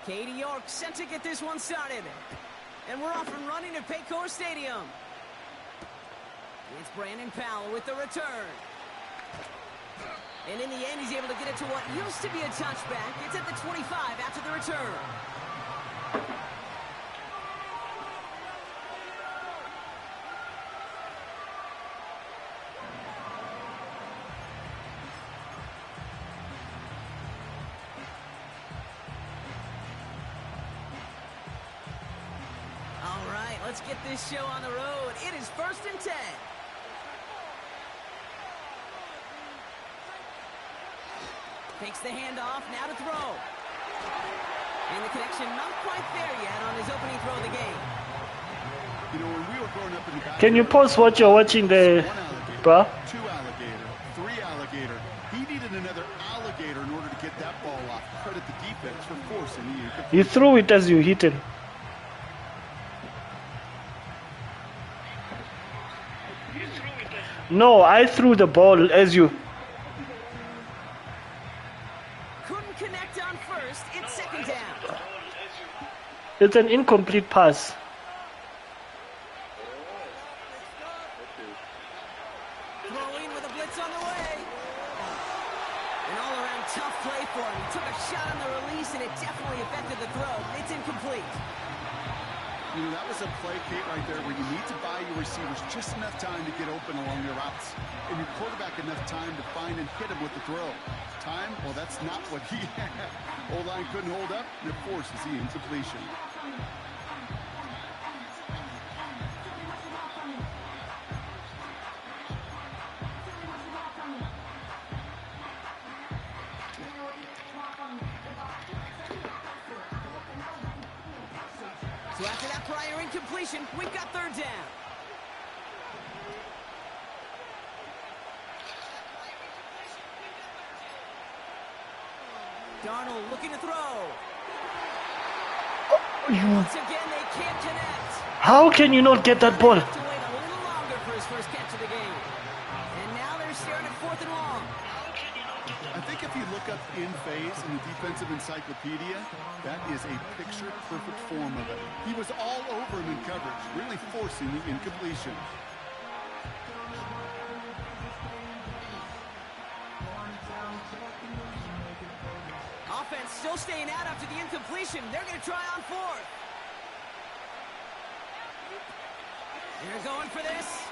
Katie York set to get this one started. And we're off and running at Paycor Stadium. It's Brandon Powell with the return. And in the end, he's able to get it to what used to be a touchback. It's at the 25 after the return. All right, let's get this show on the road. It is 1st and 10. Takes the handoff, now to throw. And the connection not quite there yet on his opening throw of the game. You know, when we were growing up in the back, Can you pause what you're watching there, bro? 2 alligator, 3 alligator. He needed another alligator in order to get that ball off. Credit the defense for forcing the incomplete. You threw it as you hit it. No, I threw the ball as you. Couldn't connect on first. It's 2nd down. It's an incomplete pass. Throwing with a blitz on the way. An all-around tough play for him. He took a shot on the release, and it definitely affected the throw. It's incomplete. You know, that was a play, Kate, right there where you need to buy your receivers just enough time to get open along their routes. And your quarterback enough time to find and hit him with the throw. Time? Well, that's not what he had. O-line couldn't hold up, and it forces the incompletion. So after that prior incompletion, we've got 3rd down. Darnold looking to throw. Once again, they can't connect. How can you not get that ball? To wait a little longer for his first catch of the game. And now they're staring at 4th and long. I think if you look up in phase in the defensive encyclopedia, that is a picture-perfect form of it. He was all over him in coverage, really forcing the incompletion. Offense still staying out after the incompletion. They're going to try on 4th. They're going for this.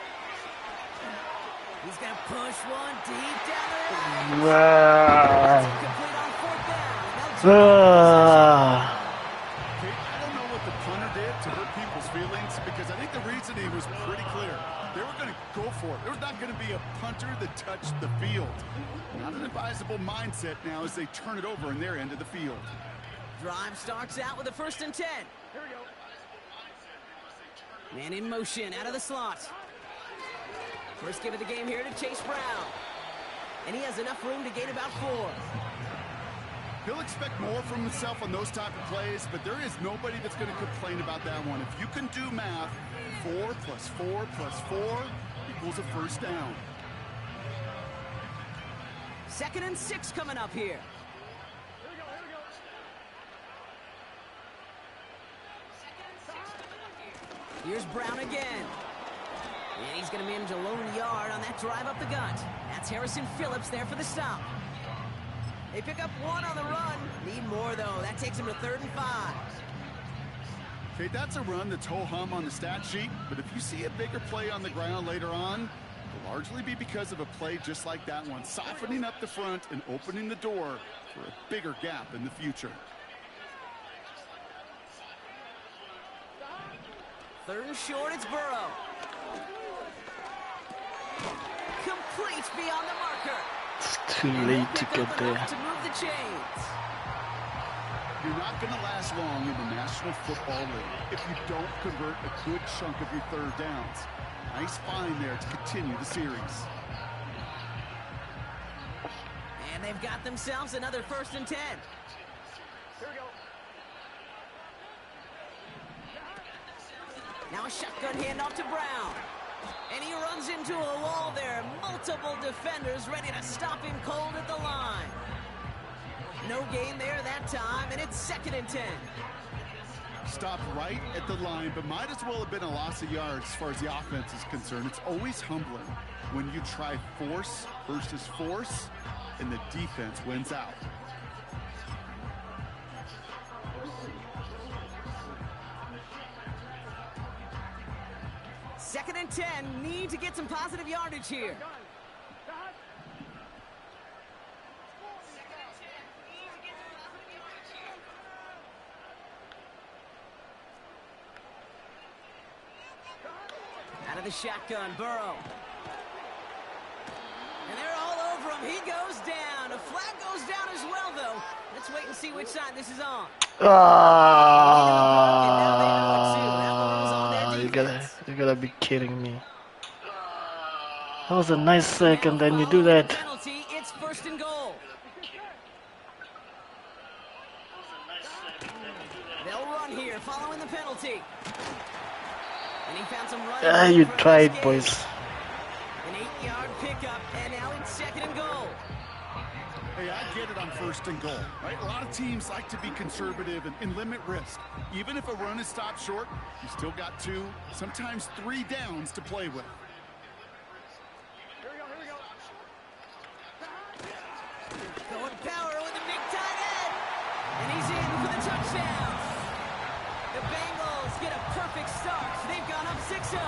He's going to push one deep down the line. Complete on 4th down. I don't know what the punter did to hurt people's feelings because I think the reasoning was pretty clear. They were going to go for it. There was not going to be a punter that touched the field. Not an advisable mindset now as they turn it over in their end of the field. Drive starts out with a 1st and 10. Here we go. Man in motion out of the slot. First give of the game here to Chase Brown. And he has enough room to gain about 4. He'll expect more from himself on those type of plays, but there is nobody that's going to complain about that one. If you can do math, 4 plus 4 plus 4 equals a 1st down. 2nd and 6 coming up here. Here's Brown again. And he's going to manage a lone yard on that drive up the gut. That's Harrison Phillips there for the stop. They pick up 1 on the run. Need more, though. That takes him to 3rd and 5. Okay, that's a run that's ho-hum on the stat sheet, but if you see a bigger play on the ground later on, it'll largely be because of a play just like that one, softening up the front and opening the door for a bigger gap in the future. 3rd and short, it's Burrow. Complete beyond the marker. It's too late to get there. To move the chains. You're not going to last long in the National Football League if you don't convert a good chunk of your 3rd downs. Nice find there to continue the series. And they've got themselves another 1st and 10. Here we go. Now a shotgun handoff to Brown. And he runs into a wall there. Multiple defenders ready to stop him cold at the line. No gain there that time, and it's 2nd and 10. Stopped right at the line, but might as well have been a loss of yards as far as the offense is concerned. It's always humbling when you try force versus force, and the defense wins out. Second and 10, need to get some positive yardage here. Out of the shotgun, Burrow. And they're all over him. He goes down. A flag goes down as well, though. Let's wait and see which side this is on. You gotta be kidding me. That was a nice sack, and then you do that. Penalty, it's 1st and goal. They'll run here following the penalty. And he found some running. You tried, boys. An 8-yard pickup, and now it's 2nd and goal. Hey, I get it on 1st and goal, right? A lot of teams like to be conservative and limit risk. Even if a run is stopped short, you still got 2, sometimes 3 downs to play with. Going power with the big tight end. And he's in for the touchdown. The Bengals get a perfect start. They've gone up 6-0.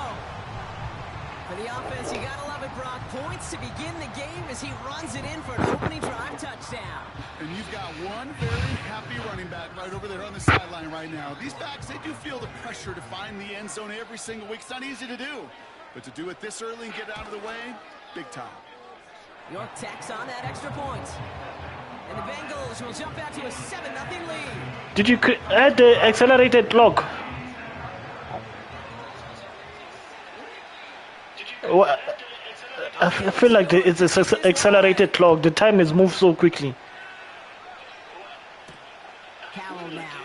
For the offense, you gotta love it, Brock. Points to begin the game as he runs it in for an opening drive touchdown. And you've got one very happy running back right over there on the sideline right now. These backs, they do feel the pressure to find the end zone every single week. It's not easy to do. But to do it this early and get out of the way, big time. York tacks on that extra point. And the Bengals will jump out to a 7-0 lead. Did you add the accelerated clock? Well, I feel like it's an accelerated clock. The time has moved so quickly.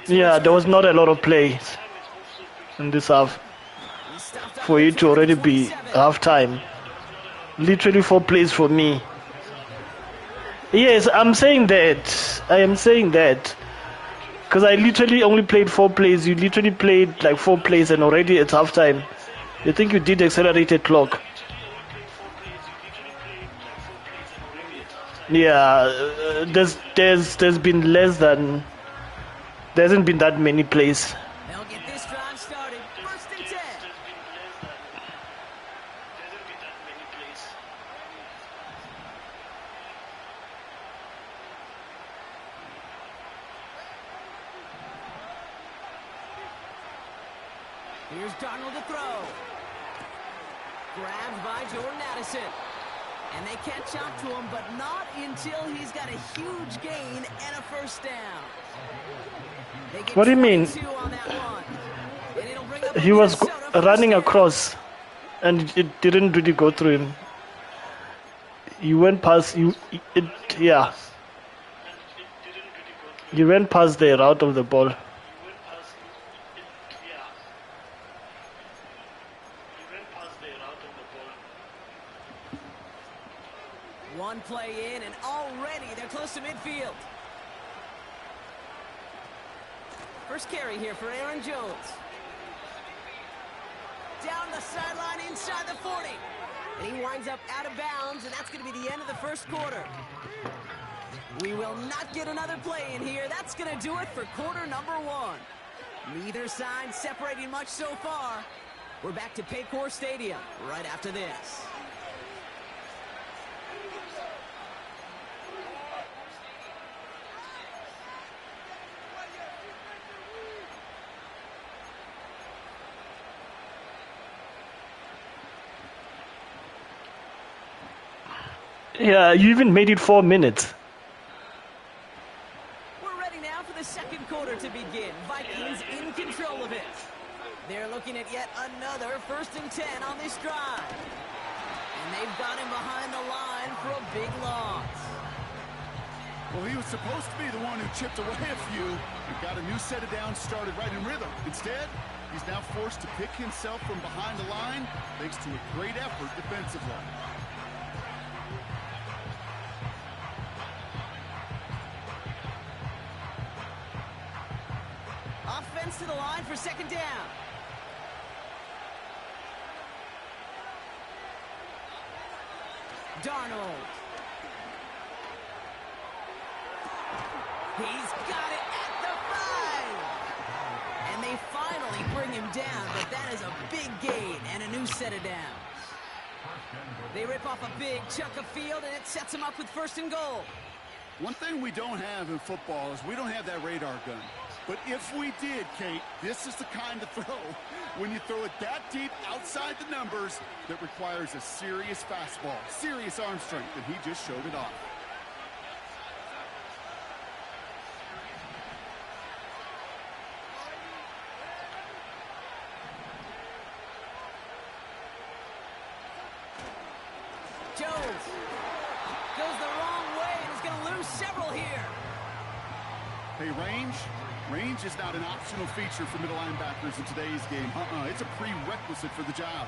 Yeah, there was not a lot of plays in this half for it to already be halftime. Literally 4 plays for me. Yes, I'm saying that. I am saying that. Because I literally only played 4 plays. You literally played like 4 plays and already it's halftime. You think you did accelerated clock? Yeah, there's been less than. There hasn't been that many plays. They'll get this drive started. 1st and 10. Here's Darnold to throw. Grabbed by Jordan Addison. And they catch up to him, but not until he's got a huge gain and a 1st down. What do you mean? He was running across, and it didn't really go through him. You went past you. Yeah. You went past the route of the ball. One play in, and already they're close to midfield. First carry here for Aaron Jones. Down the sideline inside the 40. And he winds up out of bounds, and that's going to be the end of the 1st quarter. We will not get another play in here. That's going to do it for quarter number 1. Neither side separating much so far. We're back to Paycor Stadium right after this. Yeah, you even made it 4 minutes. We're ready now for the 2nd quarter to begin. Vikings in control of it. They're looking at yet another 1st and 10 on this drive. And they've got him behind the line for a big loss. Well, he was supposed to be the one who chipped away a few and got a new set of downs started right in rhythm. Instead, he's now forced to pick himself from behind the line thanks to a great effort defensively. runs to the line for second down. Darnold. He's got it at the 5. And they finally bring him down, but that is a big gain and a new set of downs. They rip off a big chunk of field, and it sets him up with 1st and goal. One thing we don't have in football is we don't have that radar gun. But if we did, Kate, this is the kind of throw, when you throw it that deep outside the numbers, that requires a serious fastball, serious arm strength, and he just showed it off. Jones goes the wrong way and is going to lose several here. Hey, range is not an optional feature for middle linebackers in today's game. It's a prerequisite for the job.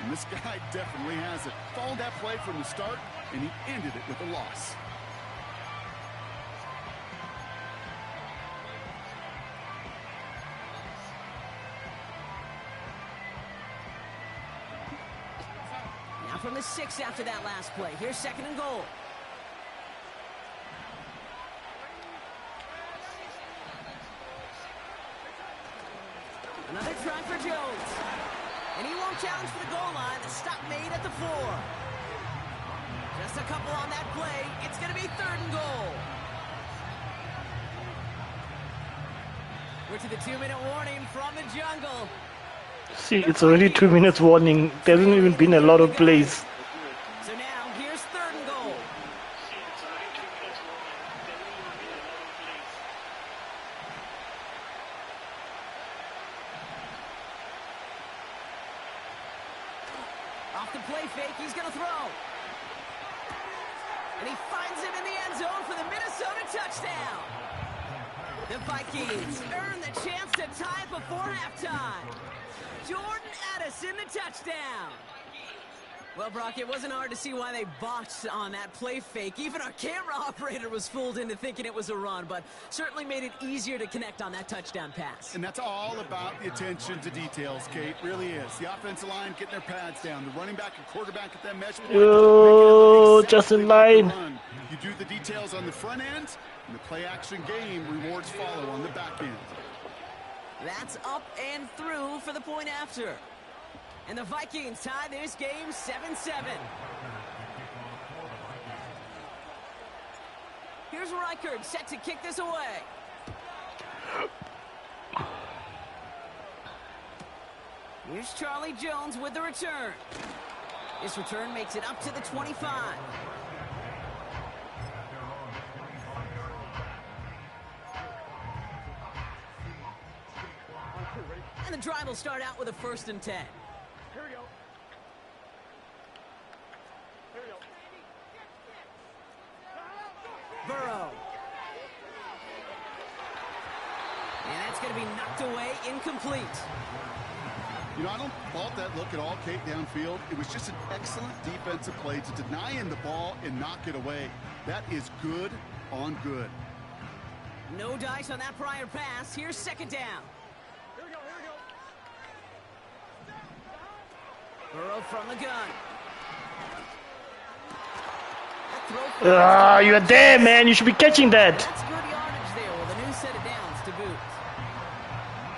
And this guy definitely has it. Followed that play from the start, and he ended it with a loss. Now from the 6 after that last play. Here's 2nd and goal. Another try for Jones. And he won't challenge for the goal line. The stop made at the 4. Just a couple on that play. It's going to be 3rd and goal. We're to the 2-minute warning from the jungle. See, it's already 2 minutes warning. There hasn't even been a lot of plays. So now, here's 3rd and goal. Off the play fake, he's going to throw. And he finds him in the end zone for the Minnesota touchdown. The Vikings earn the chance to tie before halftime. Jordan Addison, the touchdown. Well, Brock, it wasn't hard to see why they botched on that play fake. Even our camera operator was fooled into thinking it was a run, but certainly made it easier to connect on that touchdown pass. And that's all about the attention to details, Kate. Really is. The offensive line getting their pads down. The running back and quarterback at that mesh point. Oh, just in line. You do the details on the front end, and the play-action game rewards follow on the back end. That's up and through for the point after. And the Vikings tie this game 7-7. Here's Reichard set to kick this away. Here's Charlie Jones with the return. This return makes it up to the 25. And the drive will start out with a 1st and 10. Here we go. Here we go. Burrow. And that's going to be knocked away, incomplete. You know, I don't fault that look at all, Kate, downfield. It was just an excellent defensive play to deny him the ball and knock it away. That is good on good. No dice on that prior pass. Here's 2nd down. Here we go. Here we go. Burrow from the gun. You're there, man. You should be catching that. That's good yardage there with a new set of downs to boot.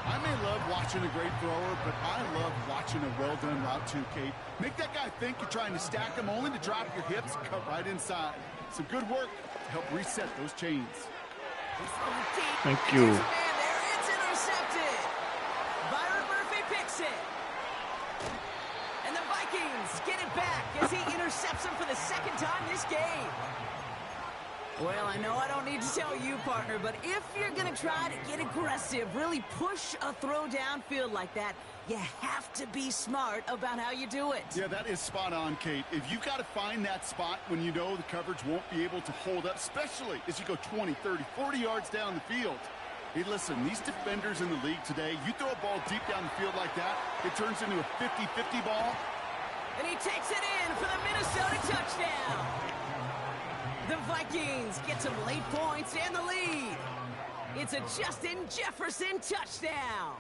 I may love watching a great thrower, but I love watching a well-done route too, Kate. Make that guy think you're trying to stack him only to drop your hips, cut right inside. Some good work to help reset those chains. Thank you. There's a man there. It's intercepted. Byron Murphy picks it. And the Vikings get it back as he intercepts him for the 2nd time this game. Well, I know I don't need to tell you, partner, but if you're going to try to get aggressive, really push a throw downfield like that, you have to be smart about how you do it. Yeah, that is spot on, Kate. If you've got to find that spot when you know the coverage won't be able to hold up, especially as you go 20, 30, 40 yards down the field. Hey, listen, these defenders in the league today, you throw a ball deep down the field like that, it turns into a 50-50 ball. And he takes it in for the Minnesota touchdown. The Vikings get some late points and the lead. It's a Justin Jefferson touchdown.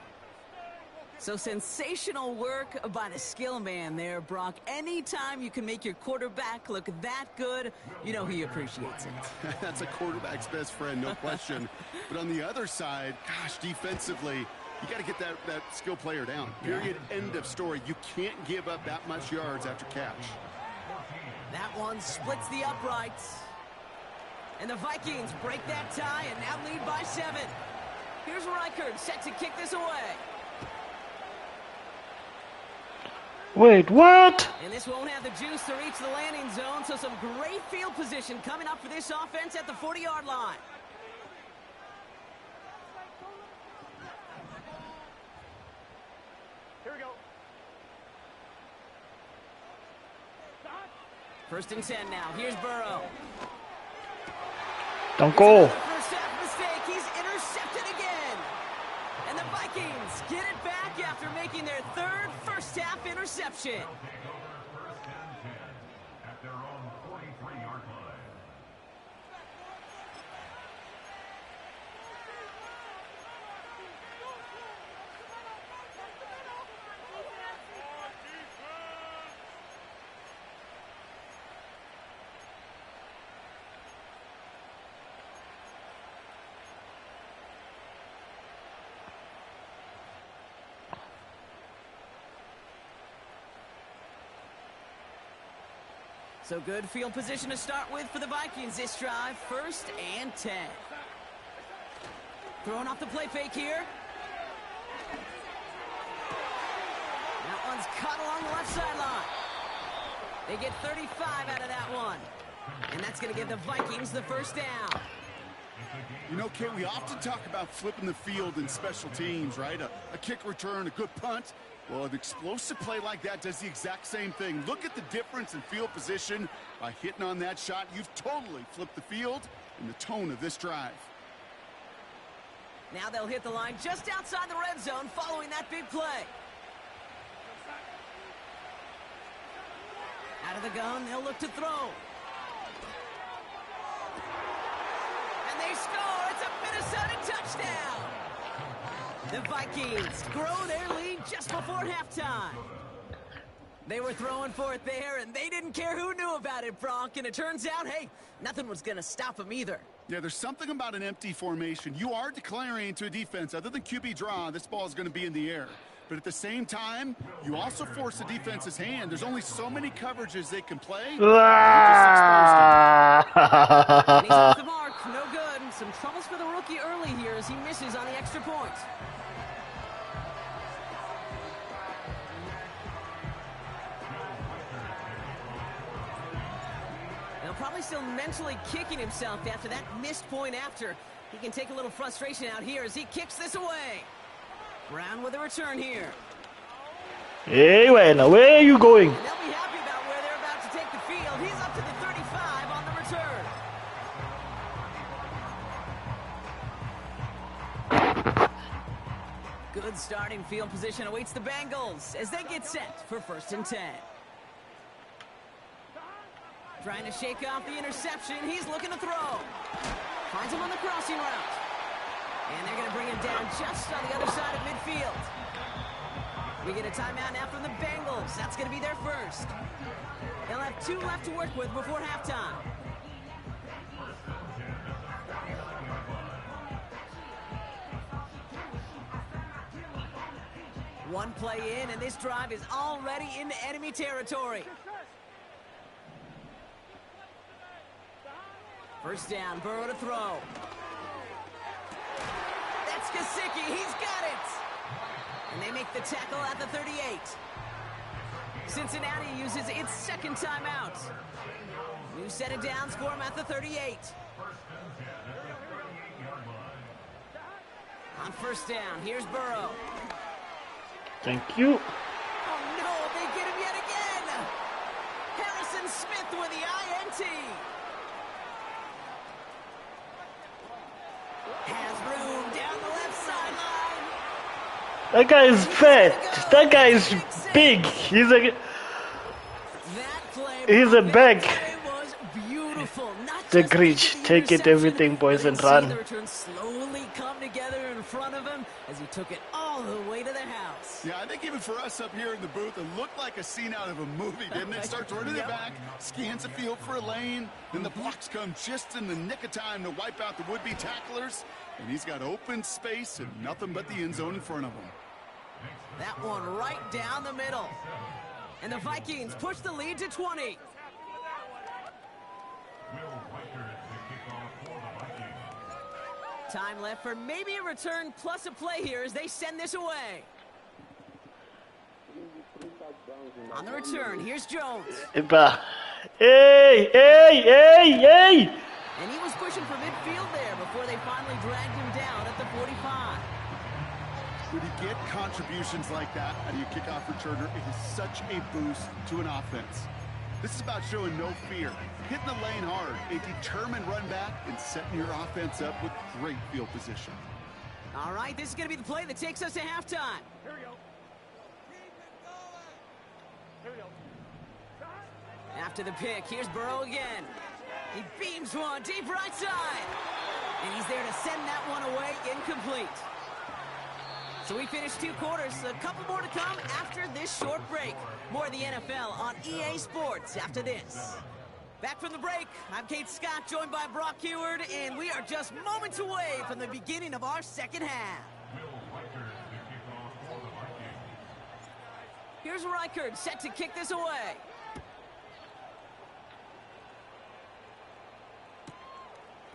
So sensational work by the skill man there, Brock. Anytime you can make your quarterback look that good, you know he appreciates it. That's a quarterback's best friend, no question. But on the other side, gosh, defensively, you got to get that skill player down. Period. End of story. You can't give up that much yards after catch. That one splits the uprights. And the Vikings break that tie and now lead by 7. Here's Reichard set to kick this away. Wait, what? And this won't have the juice to reach the landing zone, so some great field position coming up for this offense at the 40-yard line. Here we go. First and 10 now. Here's Burrow. Don't go. First half mistake. He's intercepted again. And the Vikings get it back after making their third first half interception. At their own 43-yard line. So good field position to start with for the Vikings this drive. First and 10. Throwing off the play fake here. That one's caught along the left sideline. They get 35 out of that one. And that's going to give the Vikings the first down. You know, Kate, we often talk about flipping the field in special teams, right? A kick return, a good punt. Well, an explosive play like that does the exact same thing. Look at the difference in field position. By hitting on that shot, you've totally flipped the field and the tone of this drive. Now they'll hit the line just outside the red zone following that big play. Out of the gun, they'll look to throw. And they score. It's a Minnesota touchdown. The Vikings grow their lead just before halftime. They were throwing for it there, and they didn't care who knew about it, Bronk. And it turns out, hey, nothing was going to stop them either. Yeah, there's something about an empty formation. You are declaring to a defense, other than QB draw, this ball is going to be in the air. But at the same time, you also force the defense's hand. There's only so many coverages they can play. And he's off the mark. No good. Some troubles for the rookie early here as he misses on the extra point. He'll probably still mentally kicking himself after that missed point after. He can take a little frustration out here as he kicks this away. Brown with a return here. Hey, where are you going? And they'll be happy about where they're about to take the field. He's up to the 35 on the return. Good starting field position awaits the Bengals as they get set for first and 10. Trying to shake off the interception. He's looking to throw. Finds him on the crossing route. And they're going to bring him down just on the other side of midfield. We get a timeout now from the Bengals. That's going to be their first. They'll have 2 left to work with before halftime. One play in, and this drive is already into enemy territory. First down, Burrow to throw. That's Gesicki, he's got it! And they make the tackle at the 38. Cincinnati uses its second timeout. New set of downs for him at the 38. On first down, here's Burrow. Thank you. Oh no, they get him yet again! Harrison Smith with the INT. Has room down the left sideline. That guy is fat. That guy is big. He's a bag. That play was beautiful. Not the grit. Take it, everything, boys, and run. The return slowly come together in front of him as he took it all the way to the house. Yeah, I think even for us up here in the booth, it looked like a scene out of a movie, didn't it? Starts running it back, scans the field for a lane, then the blocks come just in the nick of time to wipe out the would-be tacklers, and he's got open space and nothing but the end zone in front of him. That one right down the middle. And the Vikings push the lead to 20. Time left for maybe a return plus a play here as they send this away. On the return, here's Jones. Hey! And he was pushing for midfield there before they finally dragged him down at the 45. When you get contributions like that out of your kickoff returner, it is such a boost to an offense. This is about showing no fear, hitting the lane hard, a determined run back, and setting your offense up with great field position. All right, this is going to be the play that takes us to halftime. Here we go. Here we go. After the pick, here's Burrow again. He beams one deep right side. And he's there to send that one away, incomplete. So we finished 2 quarters. A couple more to come after this short break. More of the NFL on EA Sports after this. Back from the break, I'm Kate Scott, joined by Brock Heward, and we are just moments away from the beginning of our second half. Here's Reichard set to kick this away.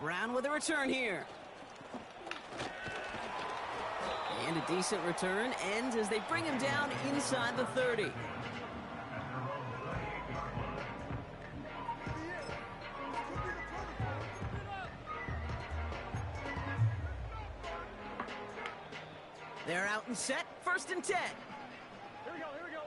Brown with a return here. And a decent return ends as they bring him down inside the 30. They're out and set, 1st and 10. Here we go. Here we go.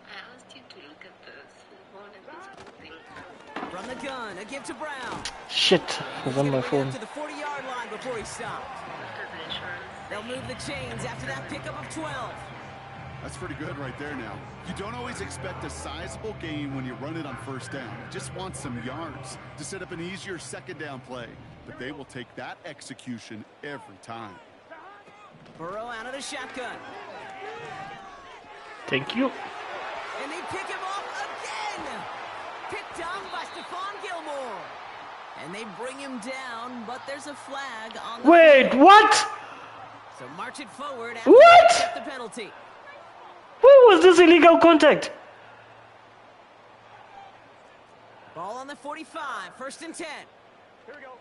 I asked you to look at this. We wanted this moving. From the gun, a give to Brown. Shit, I was on my phone. To the 40-yard line before he stopped. After the insurance. They'll move the chains after that pickup of 12. That's pretty good right there now. You don't always expect a sizable gain when you run it on 1st down. You just want some yards to set up an easier 2nd down play. But they will take that execution every time. Burrow out of the shotgun. Thank you. And they pick him off again. Picked off by Stephon Gilmore. And they bring him down, but there's a flag on the Wait, field. what? So march it forward after What? they accept the penalty. Where was this illegal contact? Ball on the 45, 1st and 10. Here we go.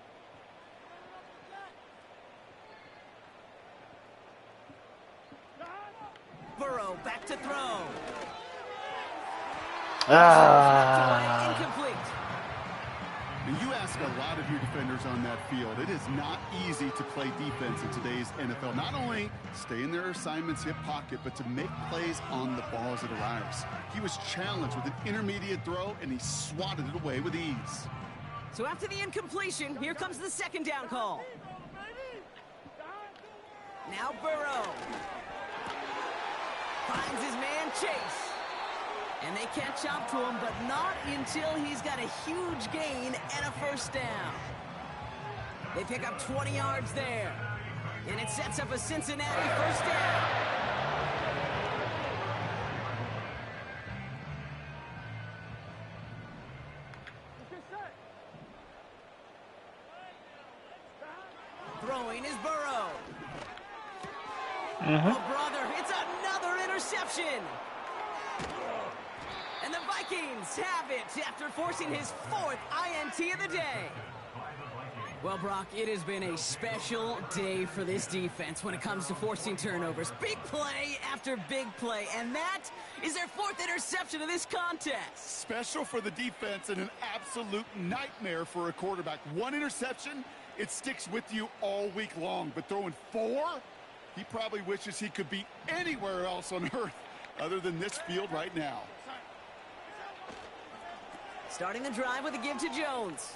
Burrow back to throw. Incomplete. And you ask a lot of your defenders on that field. It is not easy to play defense in today's NFL. Not only stay in their assignments, hip pocket, but to make plays on the ball as it arrives. He was challenged with an intermediate throw, and he swatted it away with ease. So after the incompletion, here comes the 2nd down call. Now Burrow finds his man Chase. And they catch up to him, but not until he's got a huge gain and a 1st down. They pick up 20 yards there. And it sets up a Cincinnati 1st down. Throwing is Burrow. Oh, brother, it's another interception. And the Vikings have it after forcing his 4th INT of the day. Well, Brock, it has been a special day for this defense when it comes to forcing turnovers. Big play after big play, and that is their 4th interception of this contest. Special for the defense and an absolute nightmare for a quarterback. 1 interception, it sticks with you all week long. But throwing 4, he probably wishes he could be anywhere else on earth other than this field right now. Starting the drive with a give to Jones.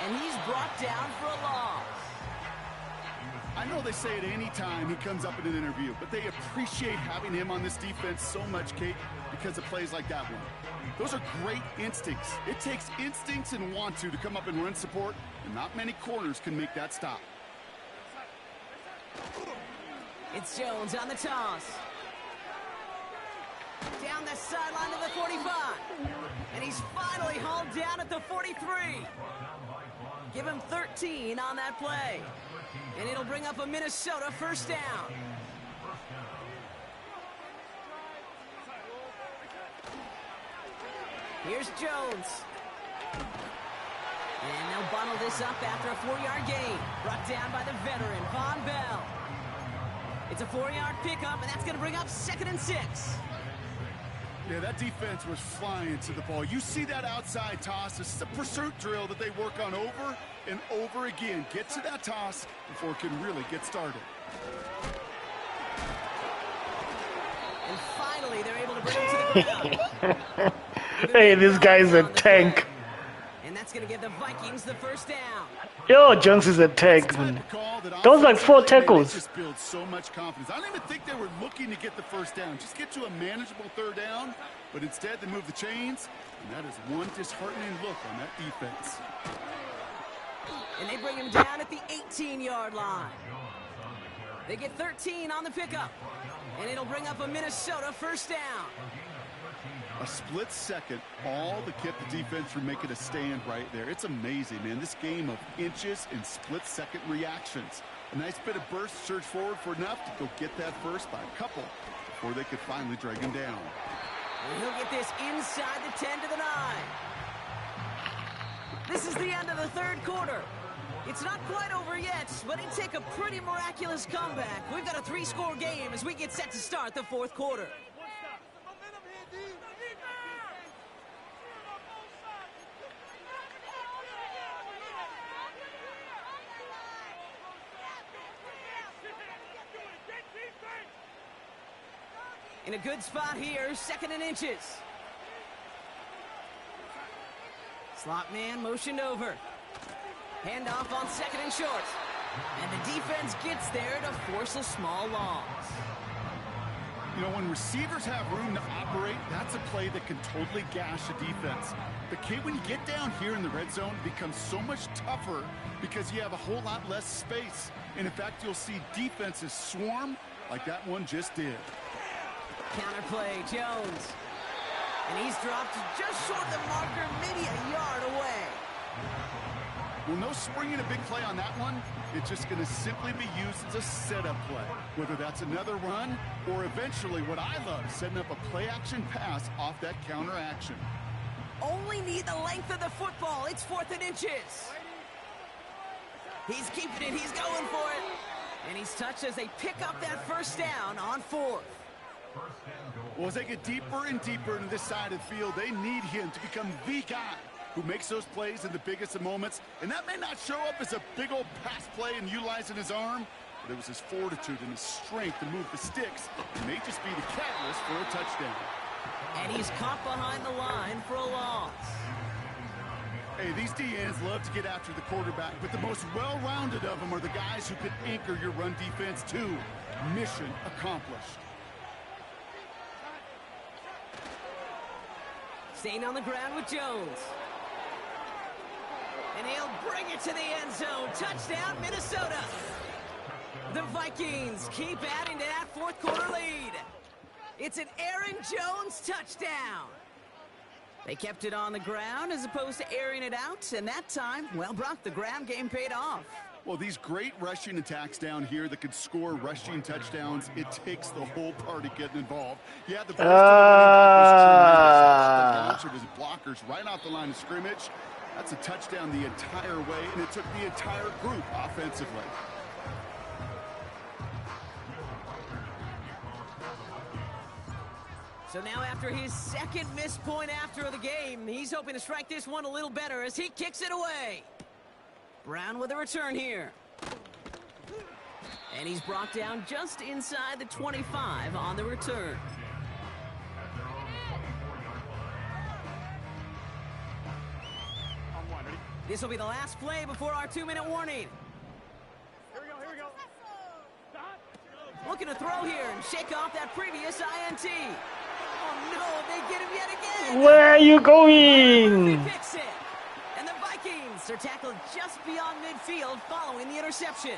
And he's brought down for a loss. I know they say it any time he comes up in an interview, but they appreciate having him on this defense so much, Kate, because of plays like that one. Those are great instincts. It takes instincts and want to come up and run support, and not many corners can make that stop. It's Jones on the toss. Down the sideline to the 45. And he's finally hauled down at the 43. Give him 13 on that play. And it'll bring up a Minnesota first down. Here's Jones. And they'll bundle this up after a 4-yard gain. Brought down by the veteran, Von Bell. It's a 4-yard pickup, and that's going to bring up 2nd and 6. Yeah, that defense was flying to the ball. You see that outside toss. This is a pursuit drill that they work on over and over again. Get to that toss before it can really get started. And finally, they're able to bring him to the ground. Hey, this guy's a tank. And that's going to give the Vikings the first down. Yo, Jones is a tank, man. That was like 4 tackles. Just builds so much confidence. I don't even think they were looking to get the first down. Just get to a manageable 3rd down. But instead, they move the chains. And that is one disheartening look on that defense. And they bring him down at the 18-yard line. They get 13 on the pickup. And it'll bring up a Minnesota first down. A split second, all to keep the defense from making a stand right there. It's amazing, man. This game of inches and split-second reactions. A nice bit of burst, surge forward for enough to go get that first by a couple before they could finally drag him down. And he'll get this inside the 10 to the 9. This is the end of the 3rd quarter. It's not quite over yet, but it'd take a pretty miraculous comeback. We've got a 3-score game as we get set to start the 4th quarter. In a good spot here, 2nd and inches. Slot man motioned over. Handoff on 2nd and short. And the defense gets there to force a small loss. You know, when receivers have room to operate, that's a play that can totally gash a defense. But Kate, when you get down here in the red zone, it becomes so much tougher because you have a whole lot less space. And in fact, you'll see defenses swarm like that one just did. Counterplay, Jones. And he's dropped just short of the marker, maybe a yard away. Well, no springing a big play on that one. It's just going to simply be used as a setup play. Whether that's another run or eventually what I love, setting up a play-action pass off that counter action. Only need the length of the football. It's 4th and inches. He's keeping it. He's going for it. And he's touched as they pick up that first down on 4th. Well, as they get deeper and deeper into this side of the field, they need him to become the guy who makes those plays in the biggest of moments. And that may not show up as a big old pass play and utilizing his arm, but it was his fortitude and his strength to move the sticks. It may just be the catalyst for a touchdown. And he's caught behind the line for a loss. Hey, these DNs love to get after the quarterback, but the most well-rounded of them are the guys who can anchor your run defense too. Mission accomplished. Staying on the ground with Jones. And he'll bring it to the end zone. Touchdown, Minnesota. The Vikings keep adding to that 4th quarter lead. It's an Aaron Jones touchdown. They kept it on the ground as opposed to airing it out. And that time, well, Brock, the ground game paid off. Well, these great rushing attacks down here that could score rushing touchdowns, it takes the whole party getting involved. Yeah, the launch of his blockers right off the line of scrimmage. That's a touchdown the entire way, and it took the entire group offensively. So now after his 2nd missed point after the game, he's hoping to strike this one a little better as he kicks it away. Brown with a return here. And he's brought down just inside the 25 on the return. This will be the last play before our 2-minute warning. Here we go, here we go. Looking to throw here and shake off that previous INT. Oh no, they get him yet again. Where are you Murphy going? picks it. And the Vikings are tackled just beyond midfield following the interception.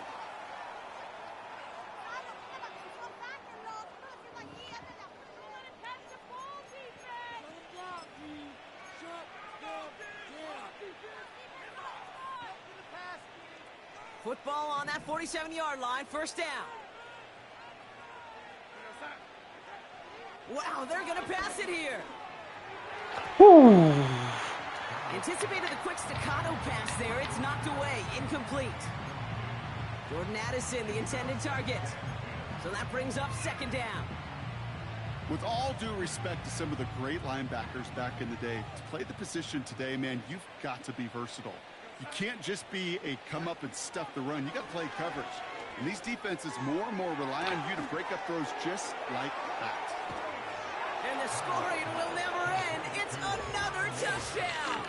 Football on that 47-yard line, first down. Wow, they're going to pass it here. Woo. Anticipated the quick staccato pass there. It's knocked away, incomplete. Jordan Addison, the intended target. So that brings up second down. With all due respect to some of the great linebackers back in the day, to play the position today, man, you've got to be versatile. You can't just be a come up and stuff the run. You got to play coverage. And these defenses more and more rely on you to break up throws just like that. And the scoring will never end. It's another touchdown.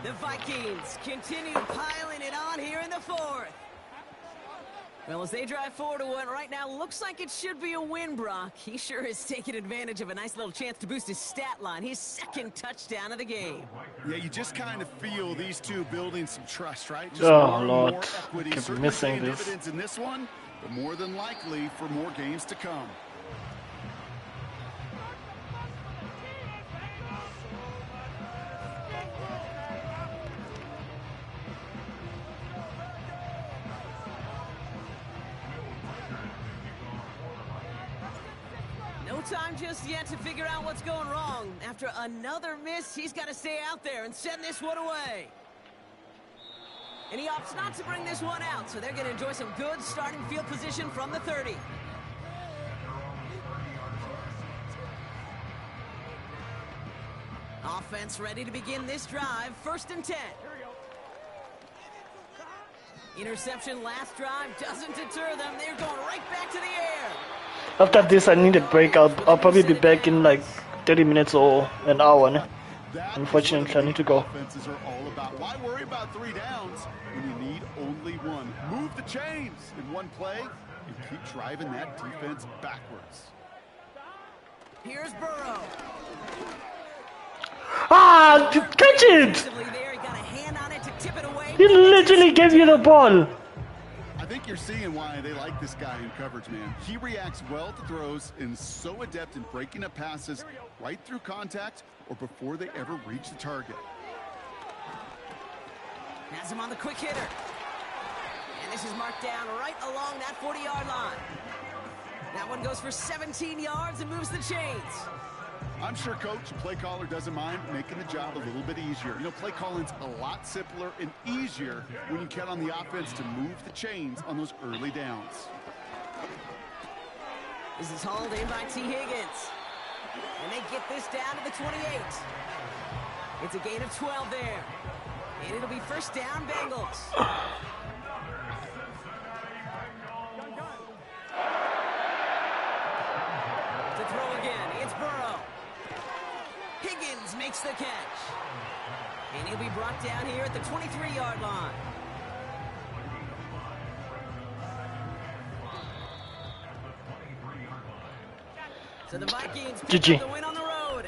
The Vikings continue piling it on here in the fourth. Well, as they drive forward to what right now looks like it should be a win, Brock. He sure is taking advantage of a nice little chance to boost his stat line. His second touchdown of the game. Yeah, you just kind of feel these two building some trust, right? Just Oh, more and Lord. more equity. Keep Certainly missing paying this. dividends in this one, but more than likely for more games to come. No time just yet to figure out what's going wrong. After another miss, he's got to stay out there and send this one away. And he opts not to bring this one out, so they're going to enjoy some good starting field position from the 30. Offense ready to begin this drive. First and 10. Interception last drive doesn't deter them. They're going right back to the air. After this, I need a break. I'll probably be back in like 30 minutes or an hour. Ne? That Unfortunately, is what I need to go. Offenses are all about. Why worry about 3 downs when you need only one? Move the chains in one play and keep driving that defense backwards. Here's Burrow. Ah, catch it! Defensively there, he got a hand on it to tip it away. He literally gave you the ball. I think you're seeing why they like this guy in coverage, man. He reacts well to throws and is so adept in breaking up passes right through contact or before they ever reach the target. Has him on the quick hitter. And this is marked down right along that 40-yard line. That one goes for 17 yards and moves the chains. I'm sure coach and play caller doesn't mind making the job a little bit easier. You know, play calling's a lot simpler and easier when you count on the offense to move the chains on those early downs. This is hauled in by T. Higgins. And they get this down to the 28. It's a gain of 12 there. And it'll be first down, Bengals. To throw again, it's Burrow. Higgins makes the catch. And he'll be brought down here at the 23-yard line. So the Vikings pick GG. up the win on the road.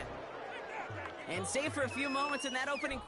And save for a few moments in that opening